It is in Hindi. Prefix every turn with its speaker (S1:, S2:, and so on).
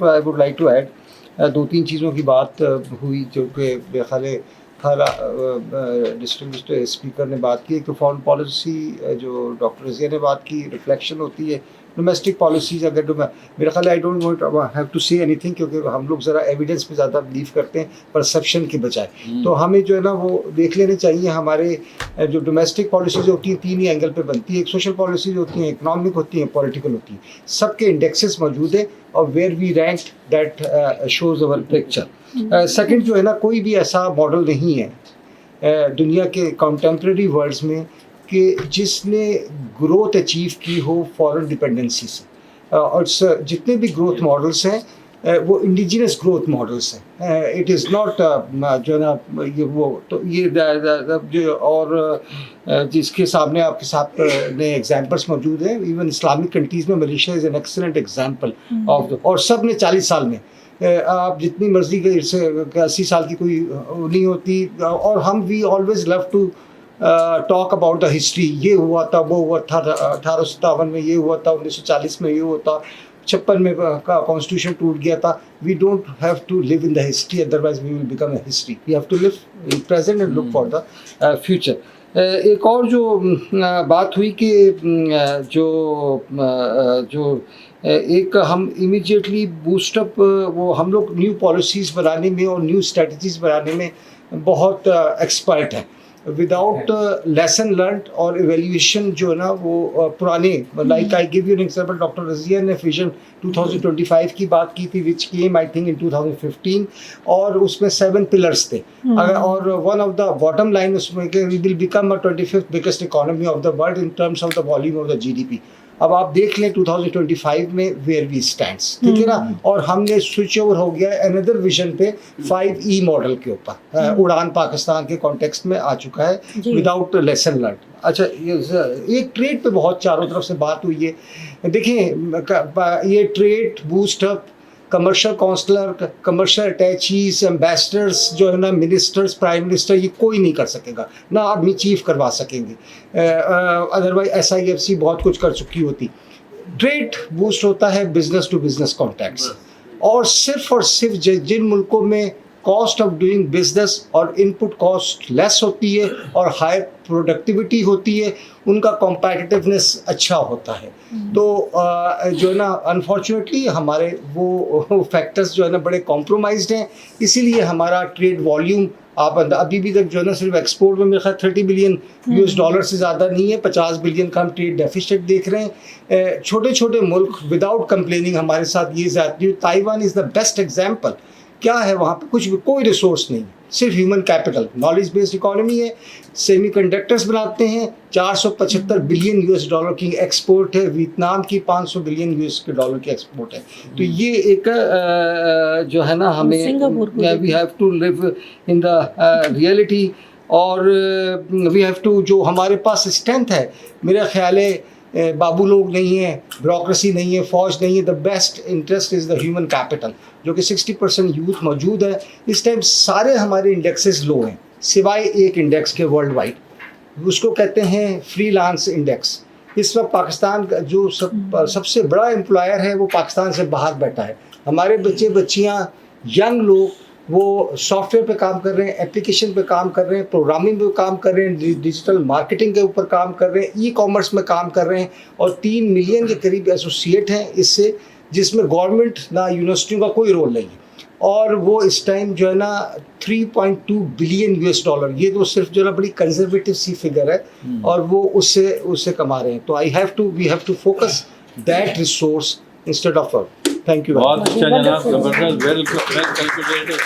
S1: I would like to add दो तीन चीज़ों की बात हुई जो कि मेरे ख्याल है हर डिस्ट्रिक्ट स्पीकर ने बात की। एक तो फॉरेन पॉलिसी जो डॉक्टर रज़िया ने बात की, रिफ्लेक्शन होती है डोमेस्टिक पॉलिसीज़। अगर मेरा ख्याल I don't want have to say anything, क्योंकि हम लोग ज़रा एविडेंस पे ज़्यादा बिलीव करते हैं परसेप्शन के बजाय। तो हमें जो है ना वो देख लेने चाहिए। हमारे जो डोमेस्टिक पॉलिसीज़ होती हैं तीन ही एंगल पे बनती है। एक सोशल पॉलिसीज़ होती हैं, इकोनॉमिक होती हैं, पॉलिटिकल होती हैं। सबके इंडेक्सेस मौजूद हैं और where we rank that shows our picture. Second जो है ना, कोई भी ऐसा मॉडल नहीं है दुनिया के कंटेम्प्रेरी वर्ल्ड्स में कि जिसने ग्रोथ अचीव की हो फॉरेन डिपेंडेंसी से। और जितने भी ग्रोथ मॉडल्स हैं वो इंडिजिनस ग्रोथ मॉडल्स हैं। इट इज़ नॉट जो है ना ये वो तो ये जो और जिसके सामने आपके साथ ने एग्जांपल्स मौजूद हैं। इवन इस्लामिक कंट्रीज़ में Malaysia is an excellent example of और सब ने 40 साल में आप जितनी मर्जी के 80 साल की कोई नहीं होती। और हम we always love to talk about the history. ये हुआ था, वो हुआ था, 1857 में ये हुआ था, 1940 में ये हुआ था, 56 में का कॉन्स्टिट्यूशन टूट गया था। We don't have to live in the history, otherwise we will become a history. We have to live in present and look for the future. एक और जो बात हुई कि जो एक हम इमीडिएटली बूस्टअप वो हम लोग न्यू पॉलिसीज़ बनाने में और न्यू स्ट्रेटजीज़ बनाने में बहुत एक्सपर्ट हैं। विदाउट लेसन लर्नड और एवेल्यूएशन जो है ना वो पुराने, like I give you an example, doctor Razia ने विजन 2025 की बात की थी विच केम आई थिंक इन 2015 और उसमें 7 पिलर्स थे। और one of the bottom line उसमें कि we will become a 25th biggest economy of the world in terms of the volume of the GDP। अब आप देख लें 2025 में वेयर वी स्टैंड्स, ठीक है ना। और हमने स्विच ओवर हो गया अनदर विजन पे 5E मॉडल के ऊपर। उड़ान पाकिस्तान के कॉन्टेक्स्ट में आ चुका है विदाउट लेसन लर्न। अच्छा, ये ट्रेड पे बहुत चारों तरफ से बात हुई है। देखिए ये trade boost up, commercial counsellor, commercial attaches, ambassadors जो है ना, मिनिस्टर्स, प्राइम मिनिस्टर, ये कोई नहीं कर सकेगा, ना आर्मी चीफ करवा सकेंगे। अदरवाइज SIFC बहुत कुछ कर चुकी होती। ट्रेड बूस्ट होता है बिजनेस टू बिजनेस कॉन्टैक्ट्स, और सिर्फ जिन मुल्कों में कॉस्ट ऑफ डूइंग बिजनेस और इनपुट कॉस्ट लेस होती है और हायर प्रोडक्टिविटी होती है, उनका कॉम्पिटिटिवनेस अच्छा होता है। तो जो है ना अनफॉर्चुनेटली हमारे वो फैक्टर्स जो है ना बड़े कॉम्प्रोमाइज्ड हैं। इसीलिए हमारा ट्रेड वॉल्यूम आप अभी भी तक जो है ना सिर्फ एक्सपोर्ट में मेरे ख्याल 30 बिलियन US डॉलर से ज़्यादा नहीं है, 50 बिलियन का हम ट्रेड डेफिसिट देख रहे हैं। छोटे छोटे मुल्क विदाउट कंप्लेनिंग हमारे साथ ये जाती। Taiwan is the best example. क्या है वहाँ पे? कुछ भी, कोई रिसोर्स नहीं, सिर्फ human capital, knowledge based economy है। सेमीकंडक्टर्स बनाते हैं, 475 बिलियन US डॉलर की एक्सपोर्ट है। वियतनाम की 500 बिलियन US डॉलर की एक्सपोर्ट है। तो ये एक जो है ना हमें we have to live in the reality, और वी हैव टू, जो हमारे पास स्ट्रेंथ है, मेरा ख्याल है बाबू लोग नहीं है, ब्यूरोक्रेसी नहीं है, फौज नहीं है। The best interest is the human capital, जो कि 60% यूथ मौजूद है। इस टाइम सारे हमारे इंडेक्सेस लो हैं सिवाय एक इंडेक्स के वर्ल्ड वाइड, उसको कहते हैं फ्रीलांस इंडेक्स। इस वक्त पाकिस्तान का जो सबसे बड़ा एम्प्लॉयर है वो पाकिस्तान से बाहर बैठा है। हमारे बच्चे बच्चियाँ, यंग लोग, वो सॉफ्टवेयर पे काम कर रहे हैं, एप्लीकेशन पे काम कर रहे हैं, प्रोग्रामिंग पे काम कर रहे हैं, डिजिटल मार्केटिंग के ऊपर काम कर रहे हैं, ई-कॉमर्स में काम कर रहे हैं। और 3 मिलियन के करीब एसोसिएट हैं इससे, जिसमें गवर्नमेंट ना यूनिवर्सिटियों का कोई रोल नहीं है। और वो इस टाइम जो है ना 3.2 बिलियन US डॉलर, ये तो सिर्फ जो है ना बड़ी कंजर्वेटिव सी फिगर है, और वो उससे कमा रहे हैं। तो we have to focus that resource instead of. Thank you.
S2: बहुत अच्छा जनाब, जबरदस्त, वेल कैलकुलेटेड।